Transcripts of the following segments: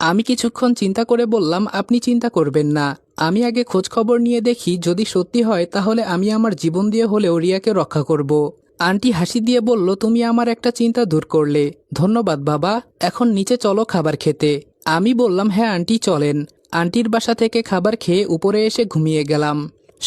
আমি কিছুক্ষণ চিন্তা করে বললাম, আপনি চিন্তা করবেন না, আমি আগে খোঁজ খবর নিয়ে দেখি, যদি সত্যি হয় তাহলে আমি আমার জীবন দিয়ে হলেও রিয়াকে রক্ষা করব। আন্টি হাসি দিয়ে বলল, তুমি আমার একটা চিন্তা দূর করলে, ধন্যবাদ বাবা। এখন নিচে চলো খাবার খেতে। আমি বললাম, হ্যাঁ আন্টি চলেন। আন্টির বাসা থেকে খাবার খেয়ে উপরে এসে ঘুমিয়ে গেলাম।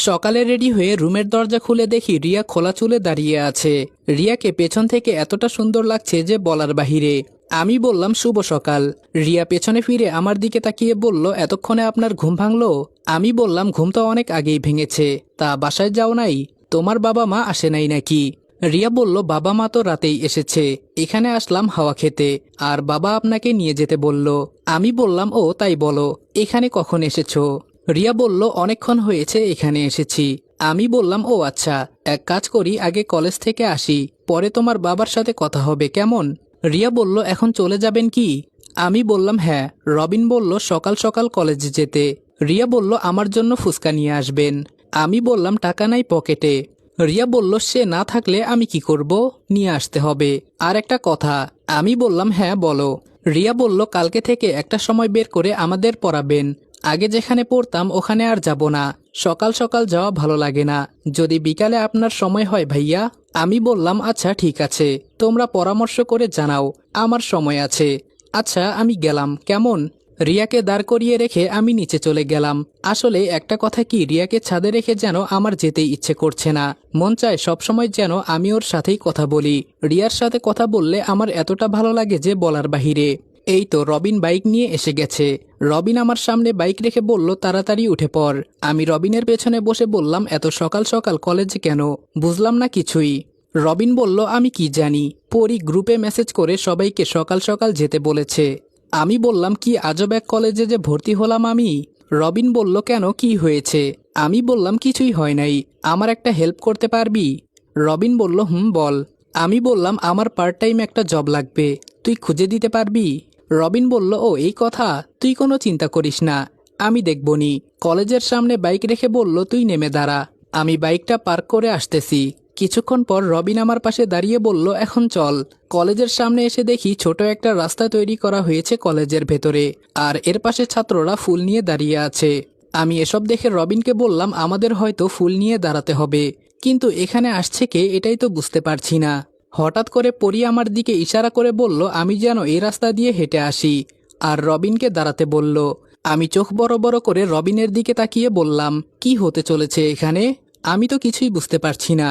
সকালে রেডি হয়ে রুমের দরজা খুলে দেখি রিয়া খোলা চুলে দাঁড়িয়ে আছে। রিয়াকে পেছন থেকে এতটা সুন্দর লাগছে যে বলার বাহিরে। আমি বললাম, শুভ সকাল। রিয়া পেছনে ফিরে আমার দিকে তাকিয়ে বলল, এতক্ষণে আপনার ঘুম ভাঙলো? আমি বললাম, ঘুম তো অনেক আগেই ভেঙেছে। তা বাসায় যাও নাই? তোমার বাবা মা আসে নাই নাকি? রিয়া বলল, বাবা মা তো রাতেই এসেছে, এখানে আসলাম হাওয়া খেতে, আর বাবা আপনাকে নিয়ে যেতে বলল। আমি বললাম, ও তাই বলো, এখানে কখন এসেছো? রিয়া বলল, অনেকক্ষণ হয়েছে এখানে এসেছি। আমি বললাম, ও আচ্ছা, এক কাজ করি, আগে কলেজ থেকে আসি, পরে তোমার বাবার সাথে কথা হবে, কেমন? রিয়া বলল, এখন চলে যাবেন কি? আমি বললাম, হ্যাঁ। রবিন বলল, সকাল সকাল কলেজে যেতে। রিয়া বলল, আমার জন্য ফুচকা নিয়ে আসবেন। আমি বললাম, টাকা নাই পকেটে। রিয়া বলল, সে না থাকলে আমি কি করব? নিয়ে আসতে হবে। আর একটা কথা। আমি বললাম, হ্যাঁ বলো। রিয়া বলল, কালকে থেকে একটা সময় বের করে আমাদের পড়াবেন। আগে যেখানে পড়তাম ওখানে আর যাব না, সকাল সকাল যাওয়া ভালো লাগে না, যদি বিকালে আপনার সময় হয় ভাইয়া। আমি বললাম, আচ্ছা ঠিক আছে, তোমরা পরামর্শ করে জানাও, আমার সময় আছে। আচ্ছা আমি গেলাম, কেমন? রিয়াকে দাঁড় করিয়ে রেখে আমি নিচে চলে গেলাম। আসলে একটা কথা কি, রিয়াকে ছাদে রেখে যেন আমার যেতেই ইচ্ছে করছে না। মন চায় সবসময় যেন আমি ওর সাথেই কথা বলি। রিয়ার সাথে কথা বললে আমার এতটা ভালো লাগে যে বলার বাহিরে। এই তো রবিন বাইক নিয়ে এসে গেছে। রবিন আমার সামনে বাইক রেখে বলল, তাড়াতাড়ি উঠে পড়। আমি রবিনের পেছনে বসে বললাম, এত সকাল সকাল কলেজে কেন? বুঝলাম না কিছুই। রবিন বলল, আমি কি জানি, পরি গ্রুপে মেসেজ করে সবাইকে সকাল সকাল যেতে বলেছে। আমি বললাম, কি আজব এক কলেজে যে ভর্তি হলাম আমি। রবিন বলল, কেন, কি হয়েছে? আমি বললাম, কিছুই হয় নাই, আমার একটা হেল্প করতে পারবি? রবিন বলল, হুম বল। আমি বললাম, আমার পার্ট টাইম একটা জব লাগবে, তুই খুঁজে দিতে পারবি? রবিন বলল, ও এই কথা, তুই কোনো চিন্তা করিস না, আমি দেখবনি। কলেজের সামনে বাইক রেখে বলল, তুই নেমে দাঁড়া, আমি বাইকটা পার্ক করে আসতেছি। কিছুক্ষণ পর রবিন আমার পাশে দাঁড়িয়ে বলল, এখন চল। কলেজের সামনে এসে দেখি ছোট একটা রাস্তা তৈরি করা হয়েছে কলেজের ভেতরে, আর এর পাশে ছাত্ররা ফুল নিয়ে দাঁড়িয়ে আছে। আমি এসব দেখে রবিনকে বললাম, আমাদের হয়তো ফুল নিয়ে দাঁড়াতে হবে, কিন্তু এখানে আসছে কে এটাই তো বুঝতে পারছি না। হঠাৎ করে পরি আমার দিকে ইশারা করে বলল, আমি যেন এই রাস্তা দিয়ে হেঁটে আসি, আর রবিনকে দাঁড়াতে বলল। আমি চোখ বড় বড় করে রবিনের দিকে তাকিয়ে বললাম, কি হতে চলেছে এখানে? আমি তো কিছুই বুঝতে পারছি না।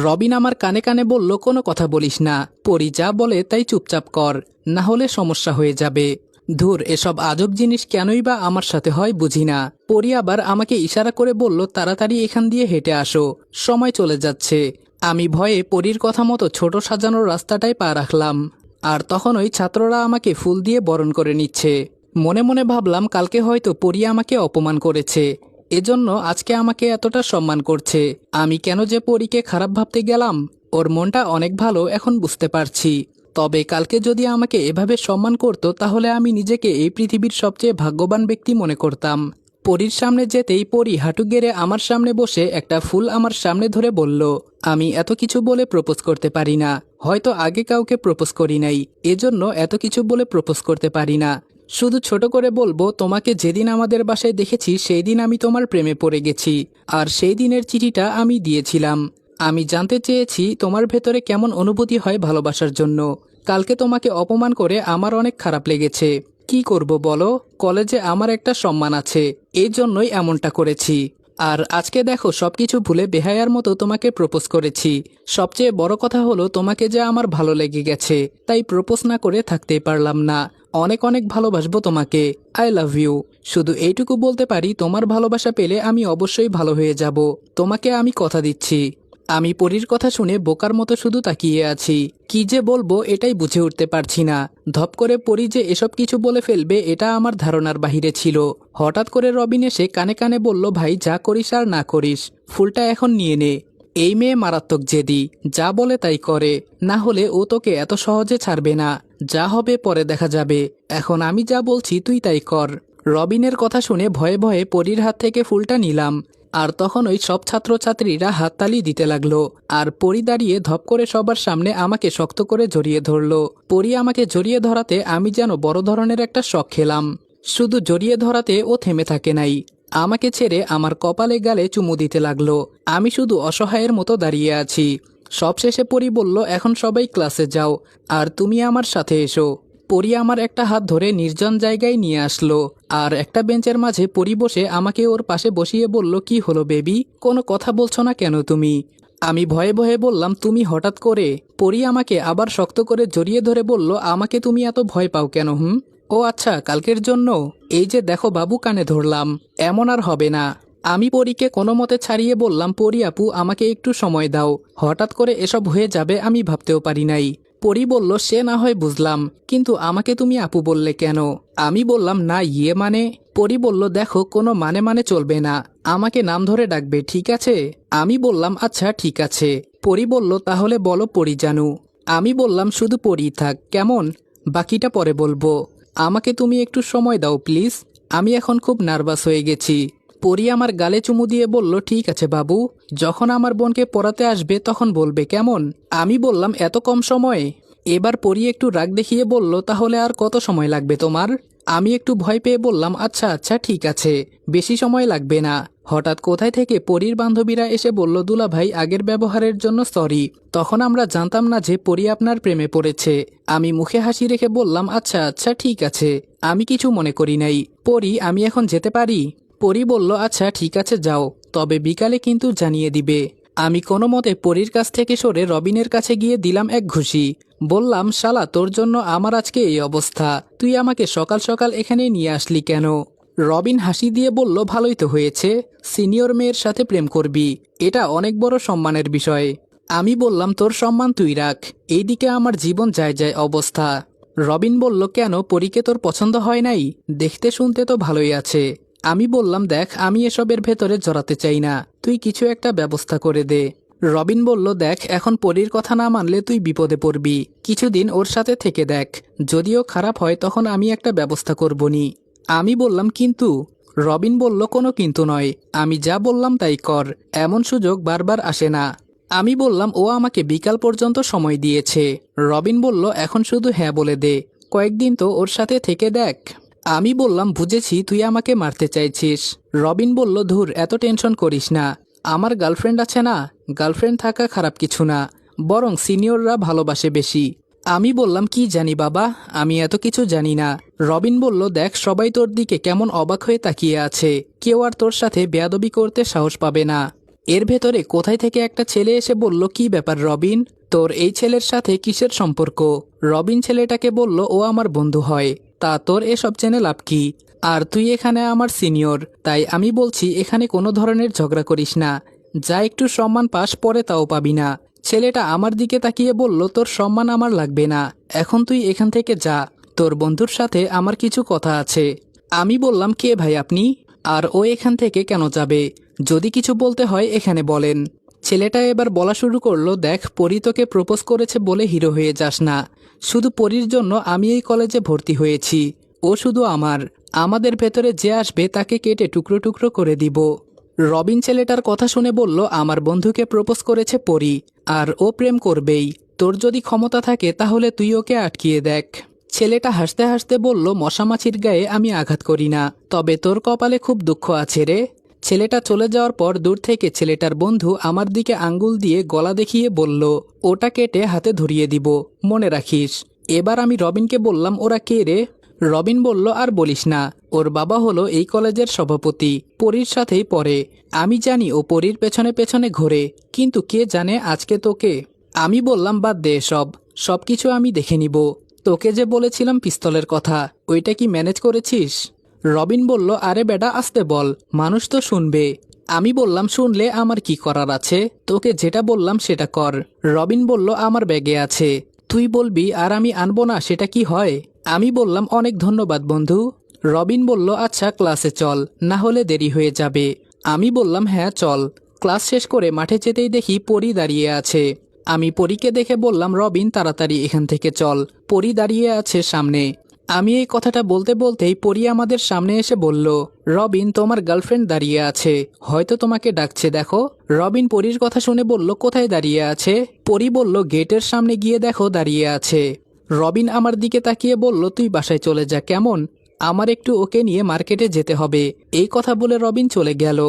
রবিন আমার কানে কানে বলল, কোনো কথা বলিস না, পরি যা বলে তাই চুপচাপ কর, না হলে সমস্যা হয়ে যাবে। ধুর, এসব আজব জিনিস কেনই বা আমার সাথে হয় বুঝি না। পরি আবার আমাকে ইশারা করে বলল, তাড়াতাড়ি এখান দিয়ে হেঁটে আসো, সময় চলে যাচ্ছে। আমি ভয়ে পরীর কথা মতো ছোট সাজানোর রাস্তাটায় পা রাখলাম। আর তখন ওই ছাত্ররা আমাকে ফুল দিয়ে বরণ করে নিচ্ছে। মনে মনে ভাবলাম, কালকে হয়তো পরি আমাকে অপমান করেছে, এজন্য আজকে আমাকে এতটা সম্মান করছে। আমি কেন যে পরীকে খারাপ ভাবতে গেলাম? ওর মনটা অনেক ভালো, এখন বুঝতে পারছি। তবে কালকে যদি আমাকে এভাবে সম্মান করত, তাহলে আমি নিজেকে এই পৃথিবীর সবচেয়ে ভাগ্যবান ব্যক্তি মনে করতাম। পরীর সামনে যেতেই পরী হাঁটু গেড়ে আমার সামনে বসে একটা ফুল আমার সামনে ধরে বলল, আমি এত কিছু বলে প্রপোজ করতে পারি না, হয়তো আগে কাউকে প্রপোজ করি নাই, এজন্য এত কিছু বলে প্রপোজ করতে পারি না। শুধু ছোট করে বলবো, তোমাকে যেদিন আমাদের বাসায় দেখেছি সেই দিন আমি তোমার প্রেমে পড়ে গেছি, আর সেই দিনের চিঠিটা আমি দিয়েছিলাম। আমি জানতে চেয়েছি তোমার ভেতরে কেমন অনুভূতি হয় ভালোবাসার জন্য। কালকে তোমাকে অপমান করে আমার অনেক খারাপ লেগেছে। কি করব বলো, কলেজে আমার একটা সম্মান আছে, এই জন্যই এমনটা করেছি। আর আজকে দেখো, সবকিছু ভুলে বেহায়ার মতো তোমাকে প্রপোজ করেছি। সবচেয়ে বড় কথা হলো, তোমাকে যে আমার ভালো লেগে গেছে, তাই প্রপোজ না করে থাকতেই পারলাম না। অনেক অনেক ভালোবাসবো তোমাকে, আই লাভ ইউ। শুধু এইটুকু বলতে পারি, তোমার ভালোবাসা পেলে আমি অবশ্যই ভালো হয়ে যাব, তোমাকে আমি কথা দিচ্ছি। আমি পরীর কথা শুনে বোকার মতো শুধু তাকিয়ে আছি, কি যে বলবো এটাই বুঝে উঠতে পারছি না। ধপ করে পরী যে এসব কিছু বলে ফেলবে এটা আমার ধারণার বাহিরে ছিল। হঠাৎ করে রবিন এসে কানে কানে বলল, ভাই যা করিস আর না করিস, ফুলটা এখন নিয়ে নে। এই মেয়ে মারাত্মক জেদি, যা বলে তাই করে, না হলে ও তোকে এত সহজে ছাড়বে না। যা হবে পরে দেখা যাবে, এখন আমি যা বলছি তুই তাই কর। রবিনের কথা শুনে ভয়ে ভয়ে পরীর হাত থেকে ফুলটা নিলাম। আর তখন ওই সব ছাত্রছাত্রীরা হাততালি দিতে লাগলো, আর পরি দাঁড়িয়ে ধপ করে সবার সামনে আমাকে শক্ত করে জড়িয়ে ধরলো। পরি আমাকে জড়িয়ে ধরাতে আমি যেন বড় ধরনের একটা শক খেলাম। শুধু জড়িয়ে ধরাতে ও থেমে থাকে নাই, আমাকে ছেড়ে আমার কপালে গালে চুমু দিতে লাগলো। আমি শুধু অসহায়ের মতো দাঁড়িয়ে আছি। সবশেষে পরি বলল, এখন সবাই ক্লাসে যাও, আর তুমি আমার সাথে এসো। পরি আমার একটা হাত ধরে নির্জন জায়গায় নিয়ে আসলো, আর একটা বেঞ্চের মাঝে পরি বসে আমাকে ওর পাশে বসিয়ে বলল, কি হলো বেবি, কোনো কথা বলছো না কেন তুমি? আমি ভয়ে ভয়ে বললাম, তুমি হঠাৎ করে। পরি আমাকে আবার শক্ত করে জড়িয়ে ধরে বলল, আমাকে তুমি এত ভয় পাও কেন? ও আচ্ছা, কালকের জন্য। এই যে দেখো বাবু, কানে ধরলাম, এমন আর হবে না। আমি পরীকে কোনো মতে ছাড়িয়ে বললাম, পরি আপু, আমাকে একটু সময় দাও, হঠাৎ করে এসব হয়ে যাবে আমি ভাবতেও পারি নাই। পরি বলল, সে না হয় বুঝলাম, কিন্তু আমাকে তুমি আপু বললে কেন? আমি বললাম, না ইয়ে মানে। পরি বলল, দেখো, কোনো মানে মানে চলবে না, আমাকে নাম ধরে ডাকবে, ঠিক আছে? আমি বললাম, আচ্ছা ঠিক আছে। পরি বলল, তাহলে বলো পরি জানু। আমি বললাম, শুধু পরি থাক, কেমন? বাকিটা পরে বলবো। আমাকে তুমি একটু সময় দাও প্লিজ, আমি এখন খুব নার্ভাস হয়ে গেছি। পরি আমার গালে চুমু দিয়ে বলল, ঠিক আছে বাবু, যখন আমার বোনকে পড়াতে আসবে তখন বলবে, কেমন? আমি বললাম, এত কম সময়ে? এবার পরি একটু রাগ দেখিয়ে বলল, তাহলে আর কত সময় লাগবে তোমার? আমি একটু ভয় পেয়ে বললাম, আচ্ছা আচ্ছা ঠিক আছে, বেশি সময় লাগবে না। হঠাৎ কোথায় থেকে পরীর বান্ধবীরা এসে বলল, দুলা ভাই, আগের ব্যবহারের জন্য সরি, তখন আমরা জানতাম না যে পরী আপনার প্রেমে পড়েছে। আমি মুখে হাসি রেখে বললাম, আচ্ছা আচ্ছা ঠিক আছে, আমি কিছু মনে করি নাই। পরী, আমি এখন যেতে পারি? পরী বলল, আচ্ছা ঠিক আছে যাও, তবে বিকালে কিন্তু জানিয়ে দিবে। আমি কোনো মতে পরীর কাছ থেকে সরে রবিনের কাছে গিয়ে দিলাম এক ঘুষি। বললাম, শালা, তোর জন্য আমার আজকে এই অবস্থা, তুই আমাকে সকাল সকাল এখানে নিয়ে আসলি কেন? রবিন হাসি দিয়ে বলল, ভালোই তো হয়েছে, সিনিয়র মেয়ের সাথে প্রেম করবি, এটা অনেক বড় সম্মানের বিষয়। আমি বললাম, তোর সম্মান তুই রাখ, এইদিকে আমার জীবন যায় যায় অবস্থা। রবিন বলল, কেন, পরীকে তোর পছন্দ হয় নাই? দেখতে শুনতে তো ভালোই আছে। আমি বললাম, দেখ, আমি এসবের ভেতরে জড়াতে চাই না, তুই কিছু একটা ব্যবস্থা করে দে। রবিন বলল, দেখ, এখন পরীর কথা না মানলে তুই বিপদে পড়বি, কিছুদিন ওর সাথে থেকে দেখ, যদিও খারাপ হয় তখন আমি একটা ব্যবস্থা করবনি। আমি বললাম, কিন্তু? রবিন বলল, কোনো কিন্তু নয়, আমি যা বললাম তাই কর, এমন সুযোগ বারবার আসে না। আমি বললাম, ও আমাকে বিকাল পর্যন্ত সময় দিয়েছে। রবিন বলল, এখন শুধু হ্যাঁ বলে দে, কয়েকদিন তো ওর সাথে থেকে দেখ। আমি বললাম, বুঝেছি, তুই আমাকে মারতে চাইছিস। রবিন বলল, ধুর, এত টেনশন করিস না, আমার গার্লফ্রেন্ড আছে না, গার্লফ্রেন্ড থাকা খারাপ কিছু না, বরং সিনিয়ররা ভালোবাসে বেশি। আমি বললাম, কি জানি বাবা, আমি এত কিছু জানি না। রবিন বলল, দেখ, সবাই তোর দিকে কেমন অবাক হয়ে তাকিয়ে আছে, কেউ আর তোর সাথে বেয়াদবি করতে সাহস পাবে না। এর ভেতরে কোথায় থেকে একটা ছেলে এসে বলল, কি ব্যাপার রবিন, তোর এই ছেলের সাথে কিসের সম্পর্ক? রবিন ছেলেটাকে বলল, ও আমার বন্ধু হয়। তা তোর এসব জেনে লাভ কি? আর তুই এখানে আমার সিনিয়র, তাই আমি বলছি এখানে কোনো ধরনের ঝগড়া করিস না, যা একটু সম্মান পাস, পরে তাও পাবি না। ছেলেটা আমার দিকে তাকিয়ে বলল, তোর সম্মান আমার লাগবে না, এখন তুই এখান থেকে যা, তোর বন্ধুর সাথে আমার কিছু কথা আছে। আমি বললাম, কে ভাই আপনি, আর ও এখান থেকে কেন যাবে? যদি কিছু বলতে হয় এখানে বলেন। ছেলেটা এবার বলা শুরু করলো, দেখ, পরী তোকে প্রপোজ করেছে বলে হিরো হয়ে যাস না, শুধু পরীর জন্য আমি এই কলেজে ভর্তি হয়েছি, ও শুধু আমার, আমাদের ভেতরে যে আসবে তাকে কেটে টুকরো টুকরো করে দিব। রবিন ছেলেটার কথা শুনে বলল, আমার বন্ধুকে প্রপোজ করেছে পরী, আর ও প্রেম করবেই, তোর যদি ক্ষমতা থাকে তাহলে তুই ওকে আটকিয়ে দেখ। ছেলেটা হাসতে হাসতে বলল, মশামাছির গায়ে আমি আঘাত করি না, তবে তোর কপালে খুব দুঃখ আছে রে। ছেলেটা চলে যাওয়ার পর দূর থেকে ছেলেটার বন্ধু আমার দিকে আঙ্গুল দিয়ে গলা দেখিয়ে বলল, ওটা কেটে হাতে ধরিয়ে দিব, মনে রাখিস। এবার আমি রবিনকে বললাম, ওরা কে রে? রবিন বলল, আর বলিস না, ওর বাবা হলো এই কলেজের সভাপতি, পরীর সাথেই পড়ে। আমি জানি ও পরীর পেছনে পেছনে ঘোরে, কিন্তু কে জানে আজকে তোকে। আমি বললাম, বাদ দে সব কিছু আমি দেখে নিব। তোকে যে বলেছিলাম পিস্তলের কথা, ওইটা কি ম্যানেজ করেছিস? রবিন বলল, আরে বেটা, আসতে বল, মানুষ তো শুনবে। আমি বললাম, শুনলে আমার কি করার আছে, তোকে যেটা বললাম সেটা কর। রবিন বলল, আমার ব্যাগে আছে, তুই বলবি আর আমি আনবো না, সেটা কি হয়? আমি বললাম, অনেক ধন্যবাদ বন্ধু। রবিন বলল, আচ্ছা ক্লাসে চল, না হলে দেরি হয়ে যাবে। আমি বললাম, হ্যাঁ চল। ক্লাস শেষ করে মাঠে যেতেই দেখি পরী দাঁড়িয়ে আছে। আমি পরীকে দেখে বললাম, রবিন, তাড়াতাড়ি এখান থেকে চল, পরী দাঁড়িয়ে আছে সামনে। আমি এই কথাটা বলতে বলতেই পরী আমাদের সামনে এসে বলল, রবিন, তোমার গার্লফ্রেন্ড দাঁড়িয়ে আছে, হয়তো তোমাকে ডাকছে, দেখো। রবিন পরীর কথা শুনে বলল, কোথায় দাঁড়িয়ে আছে? পরী বলল, গেটের সামনে গিয়ে দেখো দাঁড়িয়ে আছে। রবিন আমার দিকে তাকিয়ে বলল, তুই বাসায় চলে যা, কেমন? আমার একটু ওকে নিয়ে মার্কেটে যেতে হবে। এই কথা বলে রবিন চলে গেল।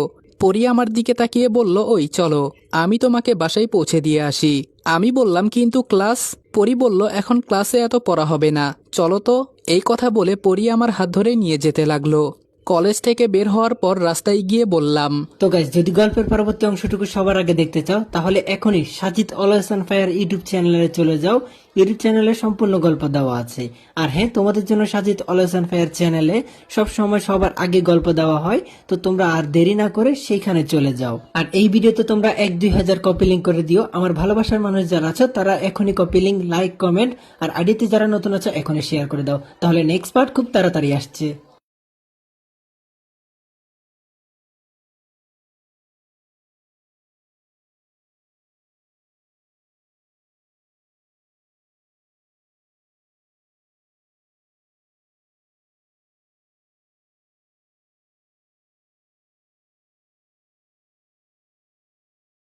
পরি আমার দিকে তাকিয়ে বলল, ওই চলো, আমি তোমাকে বাসায় পৌঁছে দিয়ে আসি। আমি বললাম, কিন্তু ক্লাস? পরি বলল, এখন ক্লাসে এত পড়া হবে না, চলো তো। এই কথা বলে পরি আমার হাত ধরে নিয়ে যেতে লাগলো। কলেজ থেকে বের হওয়ার পর রাস্তায় গিয়ে বললাম, তো গাইস, যদি গল্পের পরবর্তী অংশটুকু সবার আগে দেখতে চাও তাহলে এখনই Sajid always on fire YouTube চ্যানেলে চলে যাও। ইউটিউব চ্যানেলে সম্পূর্ণ গল্প দেওয়া আছে। আর হ্যাঁ, তোমাদের জন্য সাজিদ অলওয়েজ অন ফায়ার চ্যানেলে সব সময় সবার আগে গল্প দেওয়া হয়। তো তোমরা আর দেরি না করে সেইখানে চলে যাও। আর এই ভিডিওতে তোমরা 1-2 হাজার কপি লিঙ্ক করে দিও। আমার ভালোবাসার মানুষ যারা আছো তারা এখনই কপি লিঙ্ক, লাইক, কমেন্ট আর আইডিতে যারা নতুন আছো এখনই শেয়ার করে দাও। তাহলে নেক্সট পার্ট খুব তাড়াতাড়ি আসছে।